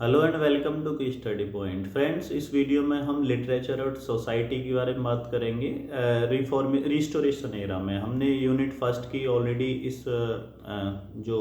Hello and welcome to की study point friends. इस video में हम लिटरेचर और सोसाइटी के बारे में बात करेंगे। रिस्टोरेशन एरा में हमने यूनिट फर्स्ट की ऑलरेडी इस जो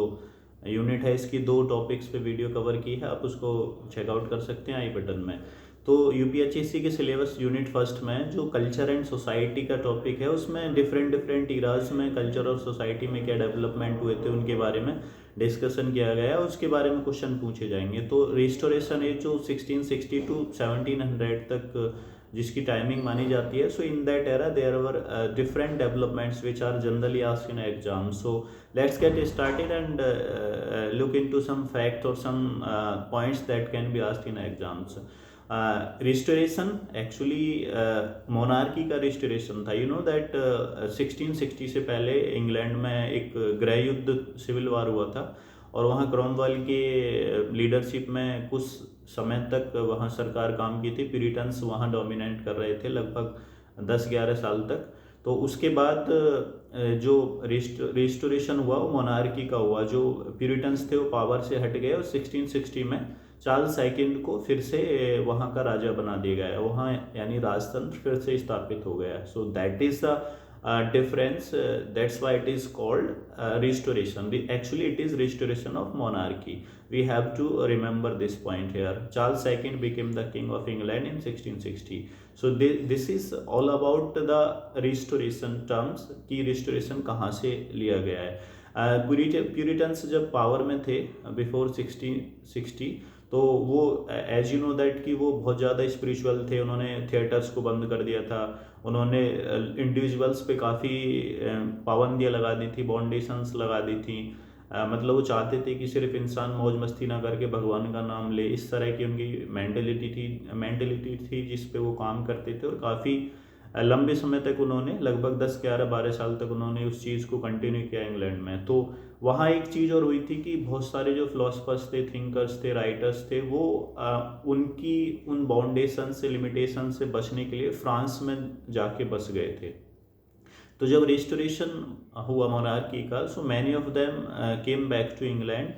यूनिट है इसकी 2 टॉपिक्स पे वीडियो कवर की है, आप उसको चेकआउट कर सकते हैं आई बटन में। तो यूपीएचएससी के सिलेबस यूनिट फर्स्ट में जो कल्चर एंड सोसाइटी का टॉपिक है उसमें डिफरेंट डिफरेंट इराज में कल्चर और सोसाइटी में क्या डेवलपमेंट हुए थे उनके बारे में डिस्कशन किया गया है, उसके बारे में क्वेश्चन पूछे जाएंगे। तो रिस्टोरेशन एज जो 1660 टू 1700 तक जिसकी टाइमिंग मानी जाती है, so in that era there were different developments which are generally asked in exam. So let's get started and look into some facts or some points that can be asked in exams. Restoration actually monarchy का restoration था। You know that 1660 से पहले England में एक गृह युद्ध civil वार हुआ था और वहाँ क्रॉमवेल के लीडरशिप में कुछ समय तक वहाँ सरकार काम की थी। प्यूरिटन्स वहाँ डोमिनेट कर रहे थे लगभग 10-11 साल तक। तो उसके बाद जो रिस्टोरेशन हुआ वो मोनार्की का हुआ। जो प्यूरिटन्स थे वो पावर से हट गए और 1660 में चार्ल्स सेकंड को फिर से वहाँ का राजा बना दिया गया, वहाँ यानी राजतंत्र फिर से स्थापित हो गया। So that is the difference, that's why it is called restoration. Actually it is restoration of monarchy. We have to remember this point here. Charles II became the king of England in 1660. So this is all about the restoration terms कि restoration कहाँ से लिया गया है। Puritans जब power में थे before 1660 तो वो एज यू नो दैट कि वो बहुत ज़्यादा स्पिरिचुअल थे। उन्होंने थिएटर्स को बंद कर दिया था, उन्होंने इंडिविजुअल्स पे काफ़ी पाबंदियाँ लगा दी थी, बाउंडेशंस लगा दी थी। मतलब वो चाहते थे कि सिर्फ इंसान मौज मस्ती ना करके भगवान का नाम ले, इस तरह की उनकी मेंटेलिटी थी जिस पे वो काम करते थे। और काफ़ी लंबे समय तक उन्होंने लगभग 10-11-12 साल तक उन्होंने उस चीज़ को कंटिन्यू किया इंग्लैंड में। तो वहाँ एक चीज़ और हुई थी कि बहुत सारे जो फिलोसफर्स थे, थिंकर्स थे, राइटर्स थे, वो उनकी उन बाउंडेशन से, लिमिटेशन से बचने के लिए फ्रांस में जाके बस गए थे। तो जब रिस्टोरेशन हुआ मोनार्की का, so many of them came back to England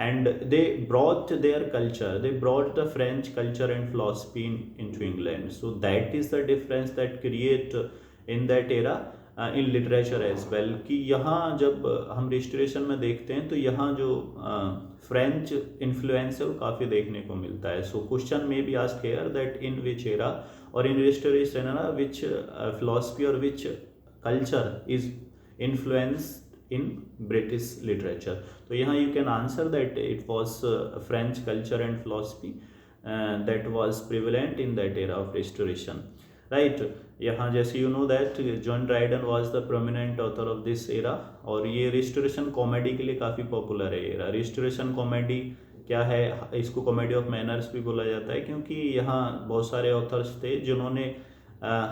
and they brought their culture, they brought the French culture and philosophy into England. So that is the difference that create in that era in literature as well। कि यहाँ जब हम restoration में देखते हैं तो यहाँ जो फ्रेंच इन्फ्लुएंस है वो काफ़ी देखने को मिलता है। सो क्वेश्चन में be asked here that in which era और in restoration era which philosophy और which culture is influence in British literature। तो यहाँ you can answer that it was French culture and philosophy that was prevalent in that era of restoration, right। यहाँ जैसे you know that John Dryden was the prominent author of this era और ये restoration comedy के लिए काफ़ी popular है ये era। restoration comedy क्या है, इसको कॉमेडी ऑफ मैनर्स भी बोला जाता है क्योंकि यहाँ बहुत सारे ऑथर्स थे जिन्होंने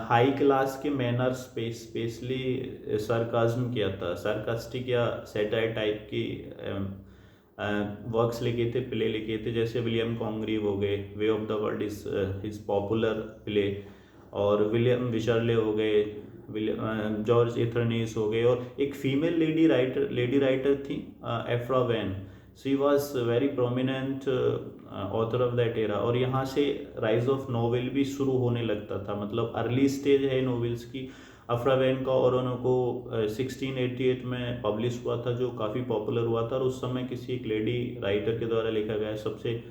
हाई क्लास के मैनर्स पे स्पेशली सरकाज्म किया था, सरकास्टिक या सैटायर टाइप की वर्क्स लिखे थे, प्ले लिखे थे। जैसे विलियम कॉन्ग्रीव हो गए, way of the world is popular play, और विलियम विचरले हो गए, जॉर्ज एथरनीस हो गए, और एक फीमेल लेडी राइटर थी Aphra Behn. She was very prominent author of that era. और यहाँ से राइज ऑफ नोवेल भी शुरू होने लगता था, मतलब अर्ली स्टेज है नोवेल्स की अफ्रा वैन का। और उनको 1688 में पब्लिश हुआ था जो काफ़ी पॉपुलर हुआ था और उस समय किसी एक लेडी राइटर के द्वारा लिखा गया सबसे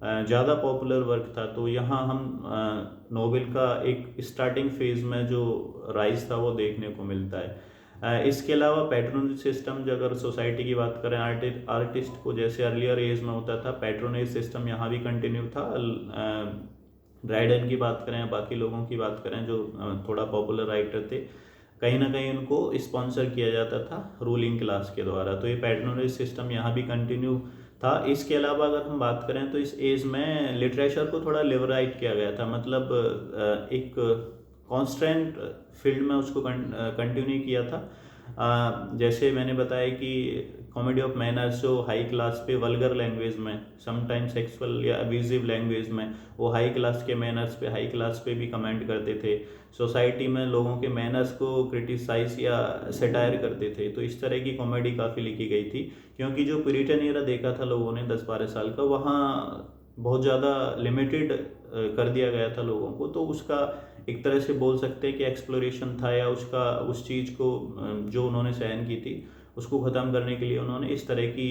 ज़्यादा पॉपुलर वर्क था। तो यहाँ हम नोवेल का एक स्टार्टिंग फेज में जो राइज था वो देखने को मिलता है। इसके अलावा पैट्रोनेज सिस्टम, जो अगर सोसाइटी की बात करें, आर्टिस्ट को जैसे अर्लियर एज में होता था, पैट्रोनेज सिस्टम यहाँ भी कंटिन्यू था। ड्राइडन की बात करें, बाकी लोगों की बात करें जो थोड़ा पॉपुलर राइटर थे, कहीं ना कहीं उनको स्पॉन्सर किया जाता था रूलिंग क्लास के द्वारा। तो ये पैट्रोनेज सिस्टम यहाँ भी कंटिन्यू था। इसके अलावा अगर हम बात करें तो इस एज में लिटरेचर को थोड़ा लिबराइट किया गया था, मतलब एक कॉन्स्टेंट फील्ड में उसको कंटिन्यू किया था। जैसे मैंने बताया कि कॉमेडी ऑफ मैनर्स जो हाई क्लास पे वल्गर लैंग्वेज में, समटाइम सेक्सुअल या अब्यूजिव लैंग्वेज में, वो हाई क्लास के मैनर्स पे, हाई क्लास पे भी कमेंट करते थे। सोसाइटी में लोगों के मैनर्स को क्रिटिसाइज या सेटायर करते थे। तो इस तरह की कॉमेडी काफ़ी लिखी गई थी, क्योंकि जो प्यूरिटन एरा देखा था लोगों ने 10-12 साल का, वहाँ बहुत ज़्यादा लिमिटेड कर दिया गया था लोगों को, तो उसका एक तरह से बोल सकते हैं कि एक्सप्लोरेशन था, या उसका उस चीज़ को जो उन्होंने सहन की थी उसको ख़त्म करने के लिए उन्होंने इस तरह की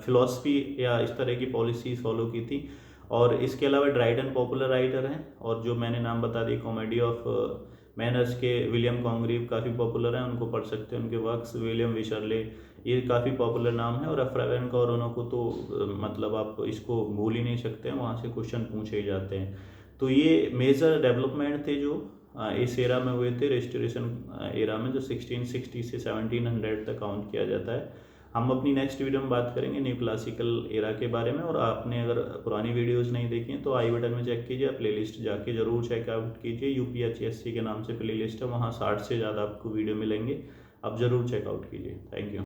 फ़िलॉसफी या इस तरह की पॉलिसीज़ फॉलो की थी। और इसके अलावा ड्राइडन पॉपुलर राइटर हैं, और जो मैंने नाम बता दी कॉमेडी ऑफ मैनर्स के विलियम कॉन्ग्रीव काफ़ी पॉपुलर हैं, उनको पढ़ सकते हैं, उनके वर्क्स। विलियम विशरले, ये काफ़ी पॉपुलर नाम है। और अफ्रावेन कॉरोनो को तो मतलब आप इसको भूल ही नहीं सकते हैं, वहाँ से क्वेश्चन पूछे ही जाते हैं। तो ये मेजर डेवलपमेंट थे जो इस एरा में हुए थे, रेस्टोरेशन एरा में, जो 1660 से 1700 तक काउंट किया जाता है। हम अपनी नेक्स्ट वीडियो में बात करेंगे न्यू क्लासिकल एरा के बारे में। और आपने अगर पुरानी वीडियोस नहीं देखी हैं तो आई बटन में चेक कीजिए, प्लेलिस्ट जाके जरूर चेकआउट कीजिए। यूपीएचएससी के नाम से प्लेलिस्ट है, वहाँ 60 से ज़्यादा आपको वीडियो मिलेंगे, आप ज़रूर चेकआउट कीजिए। Thank you.